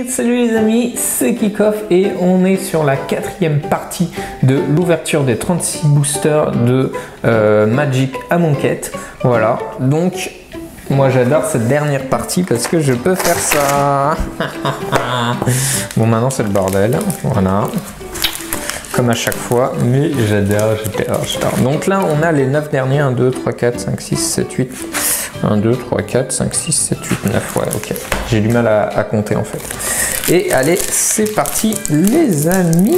Salut les amis, c'est Kickoff et on est sur la quatrième partie de l'ouverture des 36 boosters de Magic à Monquette. Voilà, donc moi j'adore cette dernière partie parce que je peux faire ça. Bon, maintenant c'est le bordel, voilà. Comme à chaque fois, mais j'adore. Donc là on a les 9 derniers, 1, 2, 3, 4, 5, 6, 7, 8. 1, 2, 3, 4, 5, 6, 7, 8, 9, ouais, ok. J'ai du mal à compter en fait. Et allez, c'est parti les amis.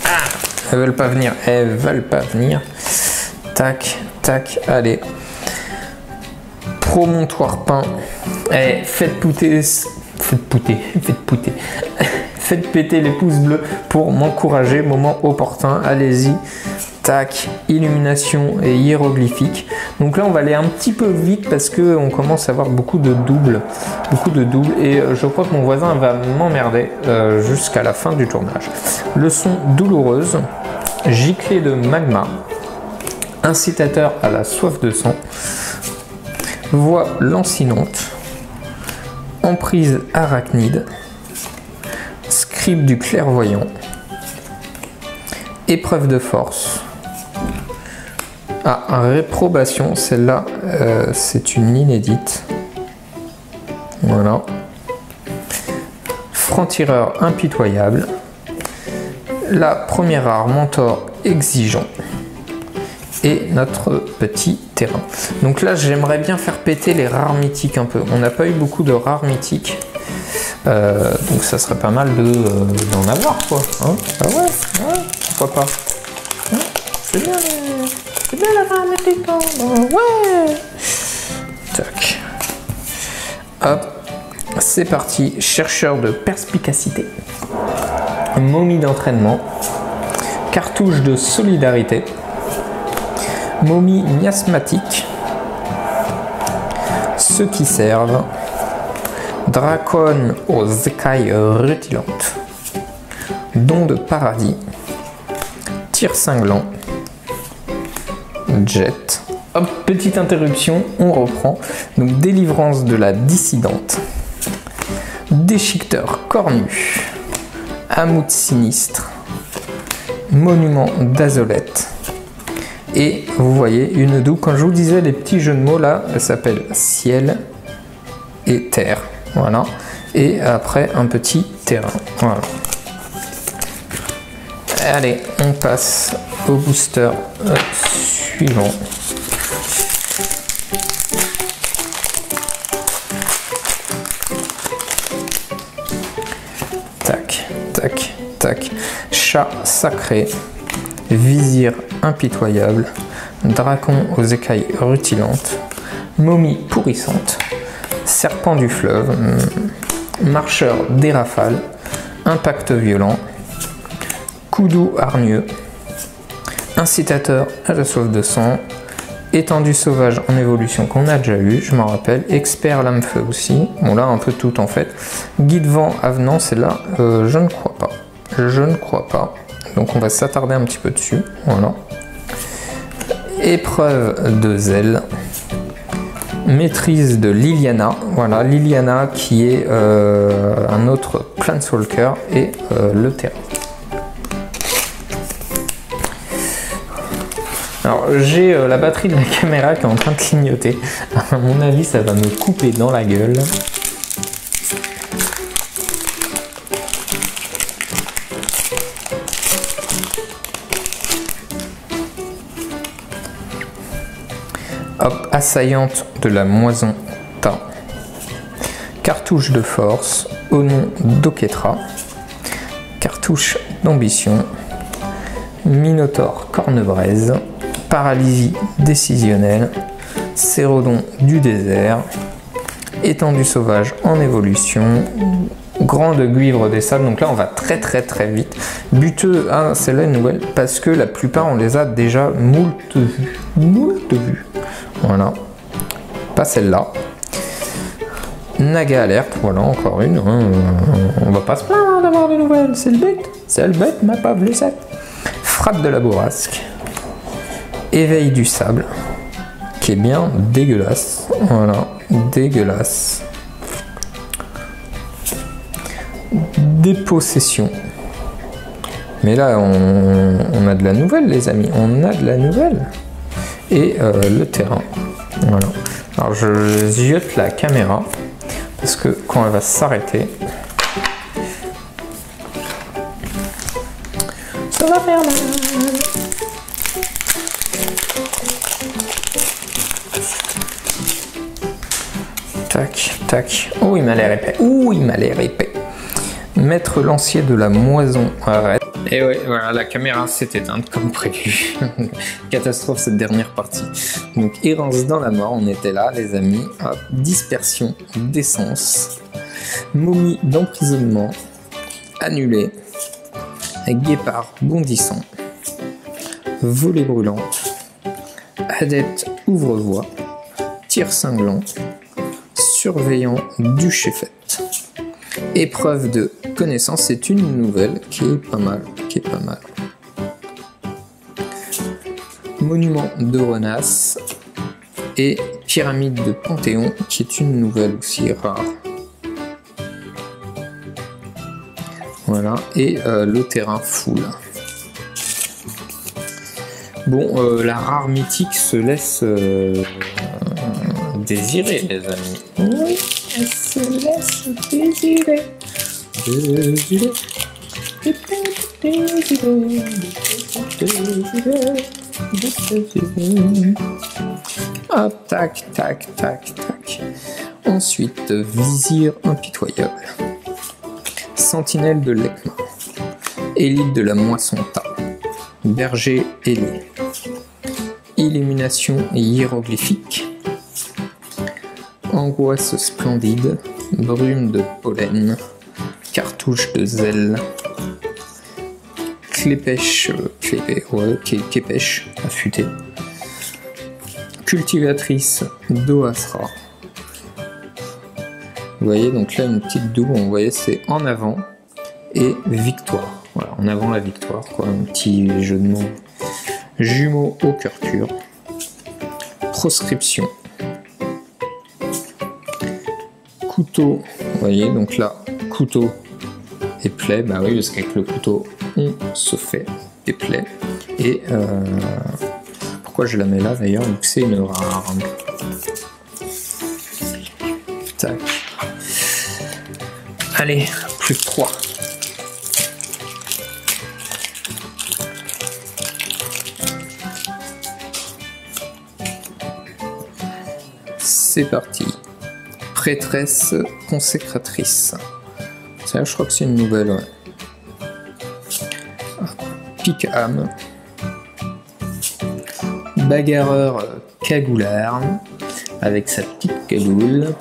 Ah, elles veulent pas venir, Tac, tac, allez. Promontoire peint. Eh, faites péter les pouces bleus pour m'encourager, moment opportun, allez-y. Tac, illumination et hiéroglyphique. Donc là on va aller un petit peu vite parce que on commence à avoir beaucoup de doubles et je crois que mon voisin va m'emmerder jusqu'à la fin du tournage. Leçon douloureuse, giclée de magma, incitateur à la soif de sang, voix lancinante, emprise arachnide, scribe du clairvoyant, épreuve de force. Ah, réprobation, celle-là, c'est une inédite. Voilà. Franc-tireur impitoyable. La première rare, mentor exigeant. Et notre petit terrain. Donc là, j'aimerais bien faire péter les rares mythiques un peu. On n'a pas eu beaucoup de rares mythiques. Donc ça serait pas mal d'en avoir quoi. Hein, ah ouais, pourquoi pas. Hein, c'est bien la rare mythique. Ouais. Tac. Hop. C'est parti. Chercheur de perspicacité. Momie d'entraînement. Cartouche de solidarité. Momie miasmatique. Ceux qui servent. Dracon aux écailles rutilantes. Don de paradis. Tir cinglant. Jet. Hop, petite interruption, on reprend. Donc délivrance de la dissidente. Déchiqueteur cornu. Amout sinistre. Monument d'azolette. Et vous voyez une double. Quand je vous disais les petits jeux de mots là, elle s'appelle ciel et terre. Voilà. Et après un petit terrain. Voilà. Allez, on passe au booster suivant. Tac, tac, tac. Chat sacré. Vizir impitoyable. Dracon aux écailles rutilantes. Momie pourrissante. Serpent du fleuve. Marcheur des rafales. Impact violent. Coup doux hargneux. Incitateur à la soif de sang. Étendue sauvage en évolution qu'on a déjà eu, je m'en rappelle. Expert lame feu aussi. Bon là un peu tout en fait. Guide vent avenant, c'est là, je ne crois pas. Je ne crois pas. Donc on va s'attarder un petit peu dessus. Voilà. Épreuve de zèle. Maîtrise de Liliana. Voilà, Liliana qui est un autre Planeswalker et le terrain. Alors j'ai la batterie de la caméra qui est en train de clignoter. À mon avis ça va me couper dans la gueule. Hop, assaillante de la moison ta. Cartouche de force au nom d'Oketra. Cartouche d'ambition. Minotaure cornebraise. Paralysie décisionnelle. Cérodon du désert. Étendue sauvage en évolution. Grande guivre des sables. Donc là on va très vite. Buteux, ah, c'est là une nouvelle parce que la plupart on les a déjà moult vues. Voilà, pas celle-là. Naga alerte, voilà encore une. On va pas se plaindre d'avoir des nouvelles, c'est le but, ma pauvre Lucette. Frappe de la bourrasque. éveil du sable, qui est bien dégueulasse. Voilà, dégueulasse. Dépossession. Mais là, on a de la nouvelle, les amis. On a de la nouvelle. Et le terrain. Voilà. Alors, je ziote la caméra. Parce que quand elle va s'arrêter, ça va faire mal. Tac, tac. Oh, il m'a l'air épais. Oh, il m'a l'air épais. Mettre lancier de la moison. Arrête. Et ouais, voilà, la caméra s'est éteinte comme prévu. Catastrophe cette dernière partie. Donc, errance dans la mort, on était là, les amis. Hop, dispersion d'essence. Momie d'emprisonnement. Annulé. Guépard bondissant. Volée brûlante. Adepte ouvre-voie. Tir cinglant. Surveillant du cheffette. Épreuve de connaissance, c'est une nouvelle qui est pas mal, Monument de Renasse et pyramide de Panthéon, qui est une nouvelle aussi rare. Voilà, et le terrain full. Bon, la rare mythique se laisse désirer, les amis. Oui, elle se laisse désirer. Hop, tac, tac, tac, tac. Ensuite, vizir impitoyable. Sentinelle de l'Ekma. Élite de la moisson-ta. Berger ailé. Illumination hiéroglyphique. Angoisse splendide. Brume de pollen. Cartouche de zèle. Clépèche, képèche affûtée. Cultivatrice d'Oasra. Vous voyez, donc là une petite double, on voyait c'est en avant et victoire. Voilà, en avant la victoire, quoi, un petit jeu de mots. Jumeaux au cœur pur. Proscription. Couteau, vous voyez, donc là, couteau et plaie, bah oui, parce qu'avec le couteau, on se fait des plaies. Et pourquoi je la mets là d'ailleurs, donc c'est une rare. Tac. Allez, plus que 3. C'est parti. Prêtresse consécratrice. Ça, je crois que c'est une nouvelle. Ouais. Pique-âme. Bagarreur cagoulard avec sa petite cagoule.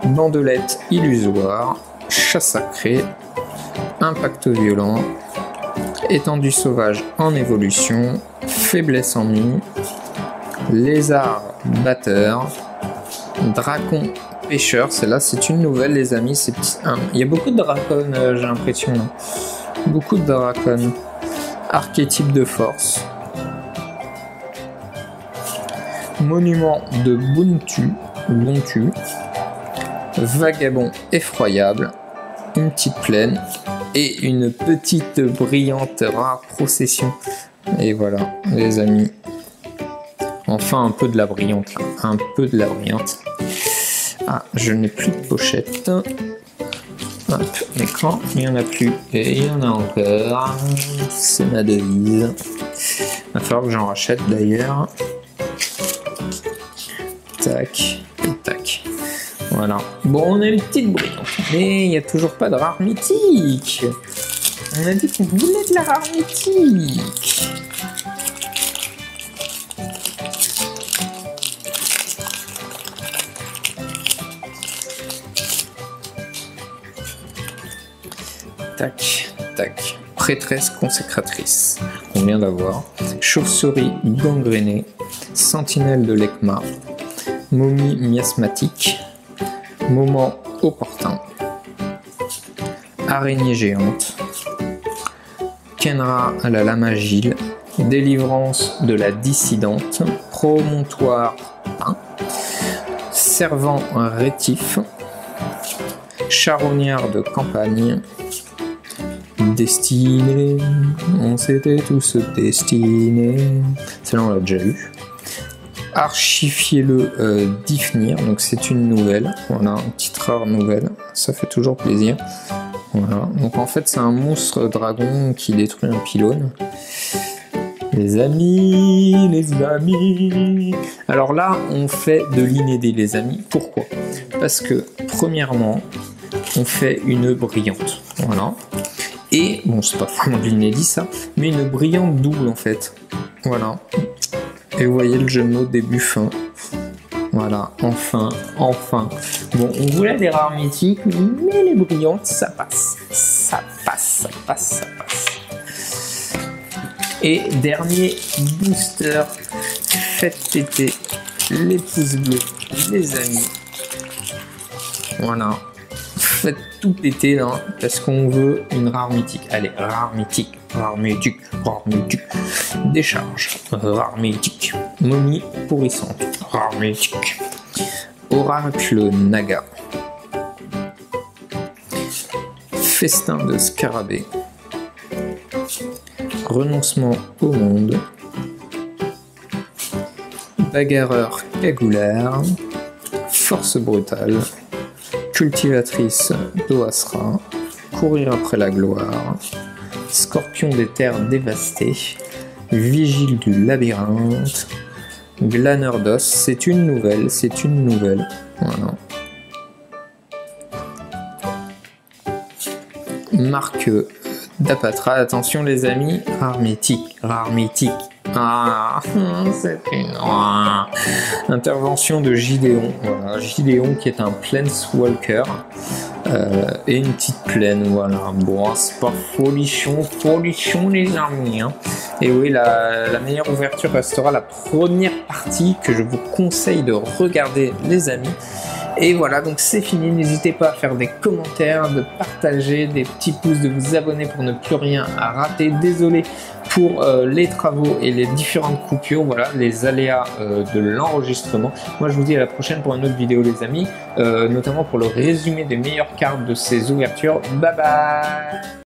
Bandelette illusoire. Chat sacré. Impact violent. Étendue sauvage en évolution. Faiblesse en mie. Lézard batteur. Dracon pêcheur, celle-là c'est une nouvelle, les amis. Il y a beaucoup de dracons, j'ai l'impression. Beaucoup de dracons. Archétype de force. Monument de Bontu. Vagabond effroyable. Une petite plaine. Et une petite brillante rare procession. Et voilà, les amis. Enfin, un peu de la brillante, là. Un peu de la brillante. Ah, je n'ai plus de pochette. Hop, l'écran, il n'y en a plus. Et il y en a encore. C'est ma devise. Il va falloir que j'en rachète d'ailleurs. Tac, et tac. Voilà. Bon, on a une petite brillante. Mais il n'y a toujours pas de rare mythique. On a dit qu'on voulait de la rare mythique. Tac, tac. Prêtresse consécratrice, qu'on vient d'avoir. Chauve-souris gangrénée. Sentinelle de l'Ekma. Momie miasmatique. Moment opportun. Araignée géante. Kenra à la lame agile. Délivrance de la dissidente, promontoire peint, servant rétif, charognard de campagne, destiné, on s'était tous destinés, celle-là on l'a déjà eu. Archifiez-le d'Ifnir, donc c'est une nouvelle, voilà, une petite rare nouvelle, ça fait toujours plaisir. Voilà, donc en fait c'est un monstre dragon qui détruit un pylône. Les amis. Alors là, on fait de l'inédit, les amis. Pourquoi? Parce que, premièrement, on fait une brillante. Voilà. Et, bon, c'est pas vraiment de l'inédit, ça, mais une brillante double, en fait. Voilà. Et vous voyez le jeu de mots début fin. Voilà, enfin. Bon, on voulait des rares mythiques, mais les brillantes, ça passe. Ça passe. Et dernier booster, faites péter les pouces bleus, les amis. Voilà, faites tout péter là, parce qu'on veut une rare mythique. Allez, rare mythique. Décharge, rare mythique. Momie pourrissante, rare mythique. Oracle Naga. Festin de scarabée. Renoncement au monde, bagarreur cagoulaire, force brutale, cultivatrice d'Oasra, courir après la gloire, scorpion des terres dévastées, vigile du labyrinthe, glaneur d'os, c'est une nouvelle, voilà. Marque d'Apatra, attention les amis, rare mythique. Ah, c'est une intervention de Gideon. Voilà, Gideon qui est un Planeswalker et une petite plaine. Voilà, bon, c'est pas folichon les amis. Hein. Et oui, la meilleure ouverture restera la première partie que je vous conseille de regarder, les amis. Et voilà, donc c'est fini, n'hésitez pas à faire des commentaires, de partager, des petits pouces, de vous abonner pour ne plus rien à rater. Désolé pour les travaux et les différentes coupures, voilà, les aléas de l'enregistrement. Moi je vous dis à la prochaine pour une autre vidéo les amis, notamment pour le résumé des meilleures cartes de ces ouvertures. Bye bye.